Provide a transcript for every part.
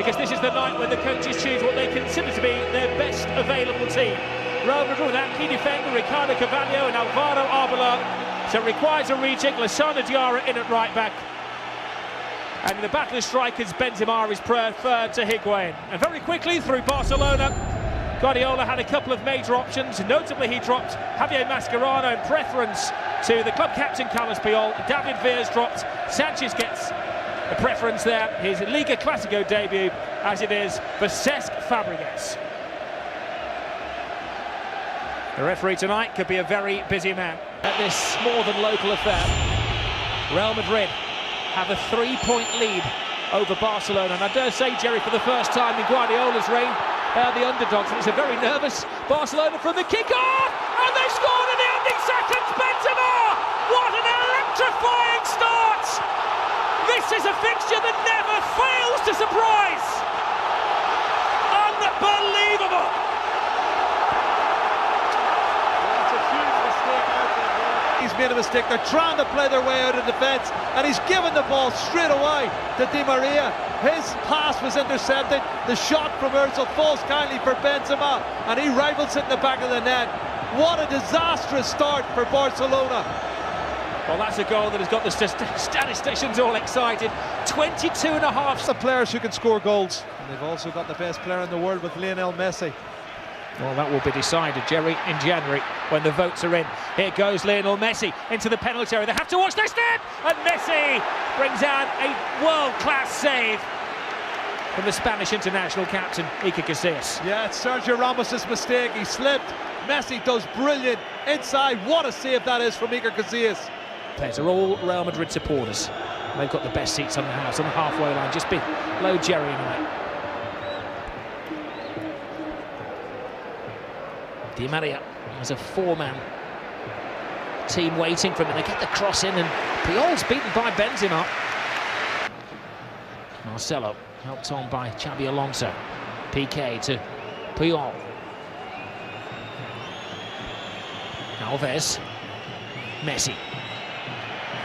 because this is the night when the coaches choose what they consider to be their best available team. Real Madrid without key defender Ricardo Carvalho and Alvaro Arbeloa, so it requires a rejig. Lassana Diarra in at right back. And in the battle of strikers, Benzema is preferred to Higuain. And very quickly through Barcelona, Guardiola had a couple of major options. Notably, he dropped Javier Mascherano in preference to the club captain Carlos Puyol. David Villa's dropped. Sanchez gets a preference there. His Liga Clásico debut, as it is for Cesc Fabregas. The referee tonight could be a very busy man at this more than local affair. Real Madrid have a 3-point lead over Barcelona, and I dare say, Jerry, for the first time in Guardiola's reign, the underdogs, and it's a very nervous Barcelona from the kick-off, and they've scored in the ending seconds. Benzema! What an electrifying start! This is a fixture that never fails to surprise. Unbelievable! He's made a mistake. They're trying to play their way out of defence, and he's given the ball straight away to Di Maria. His pass was intercepted. The shot from Ozil falls kindly for Benzema, and he rifles it in the back of the net. What a disastrous start for Barcelona. Well, that's a goal that has got the statisticians all excited. 22.5. The players who can score goals, and they've also got the best player in the world with Lionel Messi. Well, that will be decided, Jerry, in January when the votes are in. Here goes Lionel Messi into the penalty area. They have to watch their step, and Messi brings out a world-class save from the Spanish international captain, Iker Casillas. Yeah, it's Sergio Ramos' mistake. He slipped. Messi does brilliant inside. What a save that is from Iker Casillas. They're all Real Madrid supporters. They've got the best seats on the house, on the halfway line, just below Jerry and I. Di Maria has a four-man team waiting for him. They get the cross in, and Puyol's beaten by Benzema. Marcelo helped on by Xabi Alonso. PK to Puyol. Alves. Messi.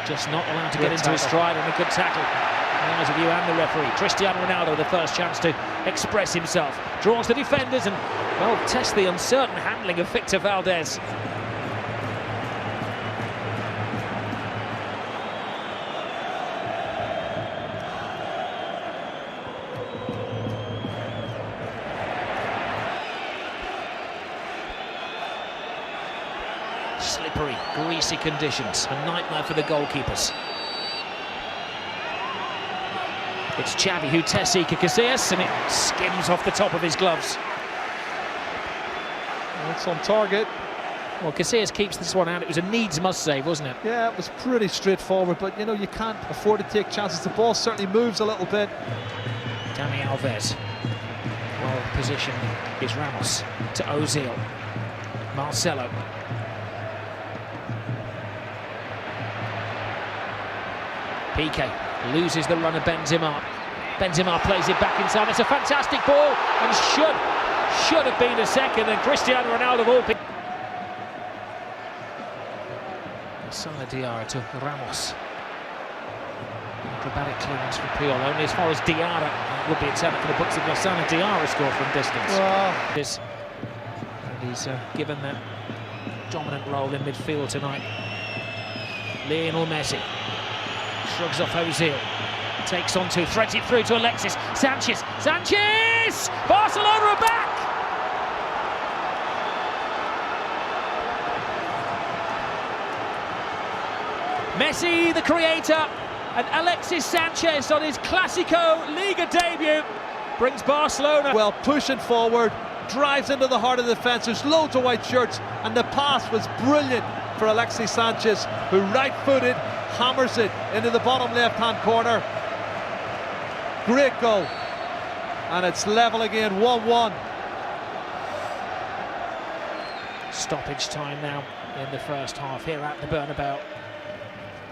Just not allowed to get into his stride, and a good tackle. In the eyes of you and the referee. Cristiano Ronaldo, the first chance to express himself. Draws the defenders and, well, tests the uncertain handling of Victor Valdez. Slippery, greasy conditions. A nightmare for the goalkeepers. It's Xavi who tests Iker Casillas, and it skims off the top of his gloves. It's on target. Well, Casillas keeps this one out. It was a needs-must save, wasn't it? Yeah, it was pretty straightforward, but, you know, you can't afford to take chances. The ball certainly moves a little bit. Dani Alves. Well positioned is Ramos to Ozil. Marcelo. PK loses the run of Benzema. Benzema plays it back inside. It's a fantastic ball, and should have been a second, and Cristiano Ronaldo will be. Lassana Diarra to Ramos. Acrobatic clearance from Puyol, only as far as Diarra. Would be a tenner for the books of Lassana Diarra score from distance. And he's given that dominant role in midfield tonight. Lionel Messi shrugs off Ozil. Takes on two, threads it through to Alexis. Sanchez! Barcelona are back! Messi, the creator, and Alexis Sanchez on his Clásico Liga debut brings Barcelona. Well, pushing forward, drives into the heart of the defence. There's loads of white shirts, and the pass was brilliant for Alexis Sanchez, who right-footed, hammers it into the bottom left-hand corner. Great goal, and it's level again, 1-1. Stoppage time now in the first half here at the Bernabeu.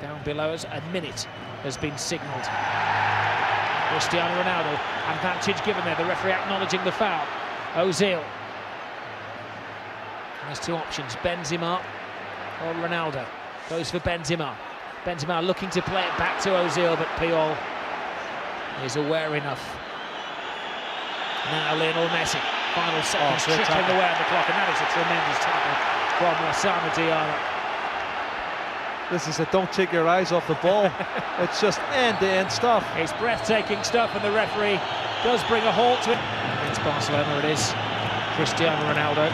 Down below us, a minute has been signalled. Cristiano Ronaldo, advantage given there, the referee acknowledging the foul. Ozil. There's two options, Benzema or Ronaldo. Goes for Benzema. Benzema looking to play it back to Ozil, but Puyol is aware enough Now Lionel Messi, final seconds trickling away on the clock, and that is a tremendous tackle from Lassana Diarra. This is a don't take your eyes off the ball. It's just end-to-end stuff. It's breathtaking stuff, and the referee does bring a halt to it. Against Barcelona it is Cristiano Ronaldo.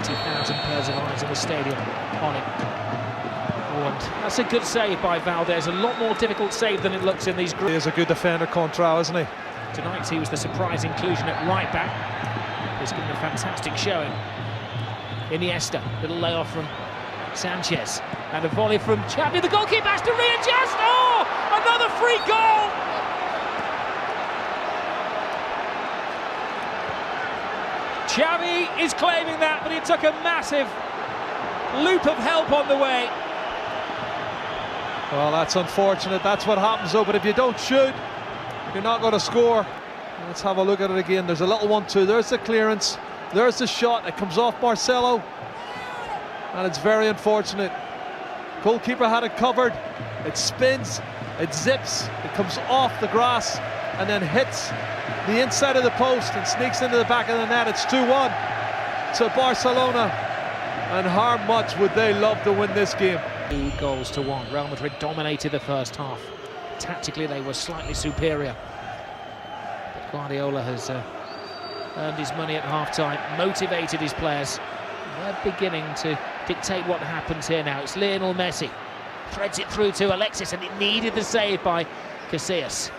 80,000 pairs of eyes in the stadium on him. Oh, and that's a good save by Valdez, a lot more difficult save than it looks in these groups. He is a good defender, Contrao, isn't he? Tonight he was the surprise inclusion at right back. He's given a fantastic showing. Iniesta, little layoff from Sanchez, and a volley from Xavi. The goalkeeper has to readjust. Oh, another free goal! Xavi is claiming that, but it took a massive loop of help on the way. Well, that's unfortunate. That's what happens though, but if you don't shoot, you're not going to score. Let's have a look at it again. There's a little 1-2. There's the clearance. There's the shot. It comes off Marcelo. And it's very unfortunate. Goalkeeper had it covered. It spins. It zips. It comes off the grass and then hits the inside of the post and sneaks into the back of the net. It's 2-1 to Barcelona. And how much would they love to win this game? 2-1. Real Madrid dominated the first half. Tactically, they were slightly superior. Guardiola has earned his money at half-time, motivated his players. They're beginning to dictate what happens here now. It's Lionel Messi, threads it through to Alexis, and it needed the save by Casillas.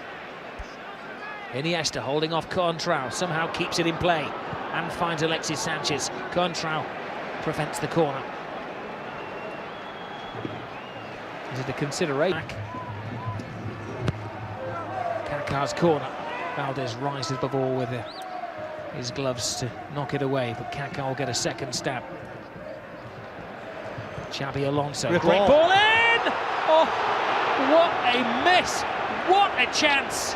Iniesta holding off Contrao, somehow keeps it in play and finds Alexis Sanchez. Contrao prevents the corner. Is it a consideration? Kaká's corner. Valdez rises above all with his gloves to knock it away, but Kaká will get a second stab. Xabi Alonso, great ball in! Oh, what a miss! What a chance!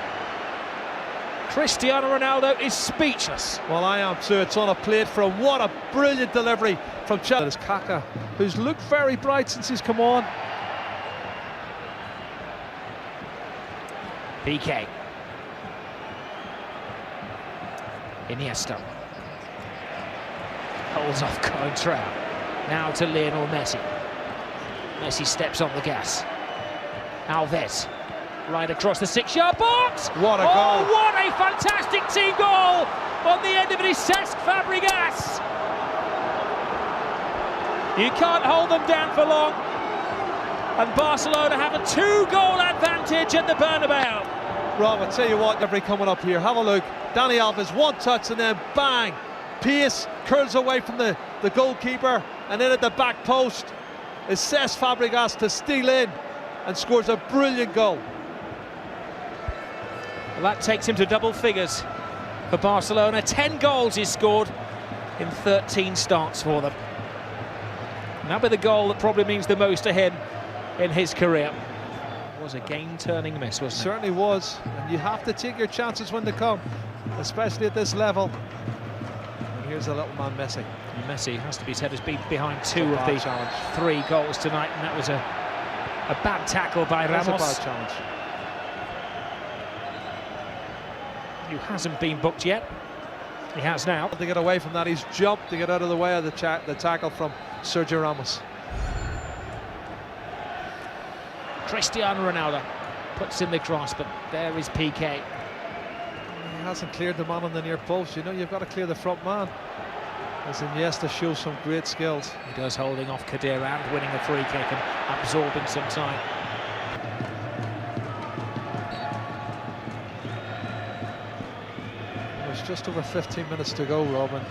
Cristiano Ronaldo is speechless. Well, I am too. It's on a plate for him. What a brilliant delivery from Xabi. It's Kaká, who's looked very bright since he's come on. PK. Iniesta holds off Contrao. Now to Lionel Messi. Messi steps on the gas. Alves, right across the 6-yard box. What a goal! Oh, what a fantastic team goal! On the end of it is Cesc Fabregas. You can't hold them down for long. And Barcelona have a 2-goal advantage at the Bernabeu. Rob, I tell you what, every coming up here, have a look. Dani Alves, one touch and then bang! Pace curls away from the goalkeeper, and then at the back post is Cesc Fabregas to steal in and scores a brilliant goal. Well, that takes him to double figures for Barcelona. 10 goals he's scored in 13 starts for them. And that'll be the goal that probably means the most to him in his career. It was a game-turning miss, wasn't it? Certainly was, and you have to take your chances when they come, especially at this level. And here's a little man, Messi. Messi has to be said has been behind 2 of the 3 goals tonight, and that was a bad tackle by Ramos. That's a bad challenge. Who hasn't been booked yet. He has now. To get away from that, he's jumped to get out of the way of the tackle from Sergio Ramos. Cristiano Ronaldo puts in the cross, but there is PK. He hasn't cleared the man on the near post. You know, you've got to clear the front man. As Iniesta shows some great skills. He does, holding off Kadir and winning a free kick and absorbing some time. There's just over 15 minutes to go, Robin.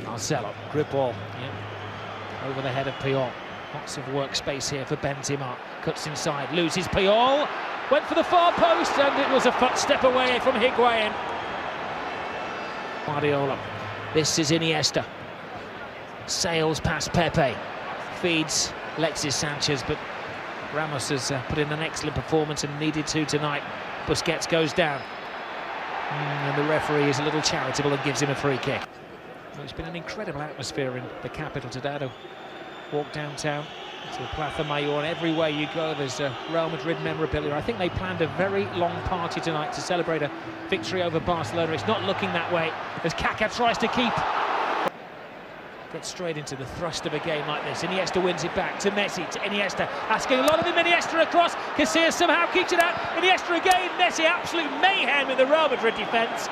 Marcelo. Grip ball. Yep. Over the head of Puyol. Lots of workspace here for Benzema. Cuts inside, loses Puyol. Went for the far post, and it was a footstep away from Higuain. Guardiola. This is Iniesta. Sails past Pepe. Feeds Alexis Sanchez, but Ramos has put in an excellent performance and needed to tonight. Busquets goes down. And the referee is a little charitable and gives him a free kick. Well, it's been an incredible atmosphere in the capital today. To walk downtown to Plaza Mayor, and everywhere you go there's Real Madrid memorabilia. I think they planned a very long party tonight to celebrate a victory over Barcelona. It's not looking that way as Kaká tries to keep. Gets straight into the thrust of a game like this. Iniesta wins it back to Messi, to Iniesta, asking a lot of him. Iniesta across, Casillas somehow keeps it out. Iniesta again, Messi, absolute mayhem in the Real Madrid defence.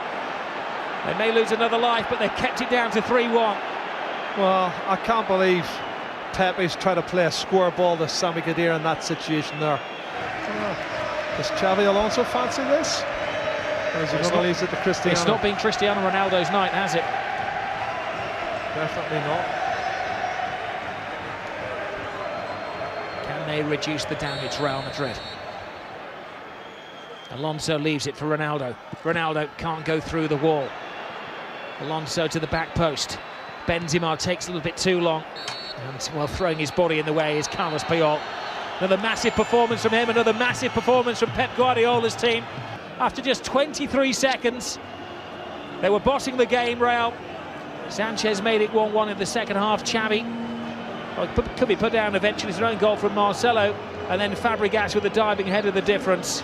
They may lose another life, but they've kept it down to 3-1. Well, I can't believe Pepe's trying to play a square ball to Sami Khedira in that situation there. Does Xavi Alonso fancy this? Or is he going to leave it to Cristiano? It's not been Cristiano Ronaldo's night, has it? Definitely not. Can they reduce the damage, Real Madrid? Alonso leaves it for Ronaldo. Ronaldo can't go through the wall. Alonso to the back post. Benzema takes a little bit too long. And, well, throwing his body in the way is Carlos Puyol. Another massive performance from him, another massive performance from Pep Guardiola's team. After just 23 seconds, they were bossing the game, Real. Sanchez made it 1-1 in the second half. Xavi could be put down eventually. His own goal from Marcelo, and then Fabregas with a diving header, the difference.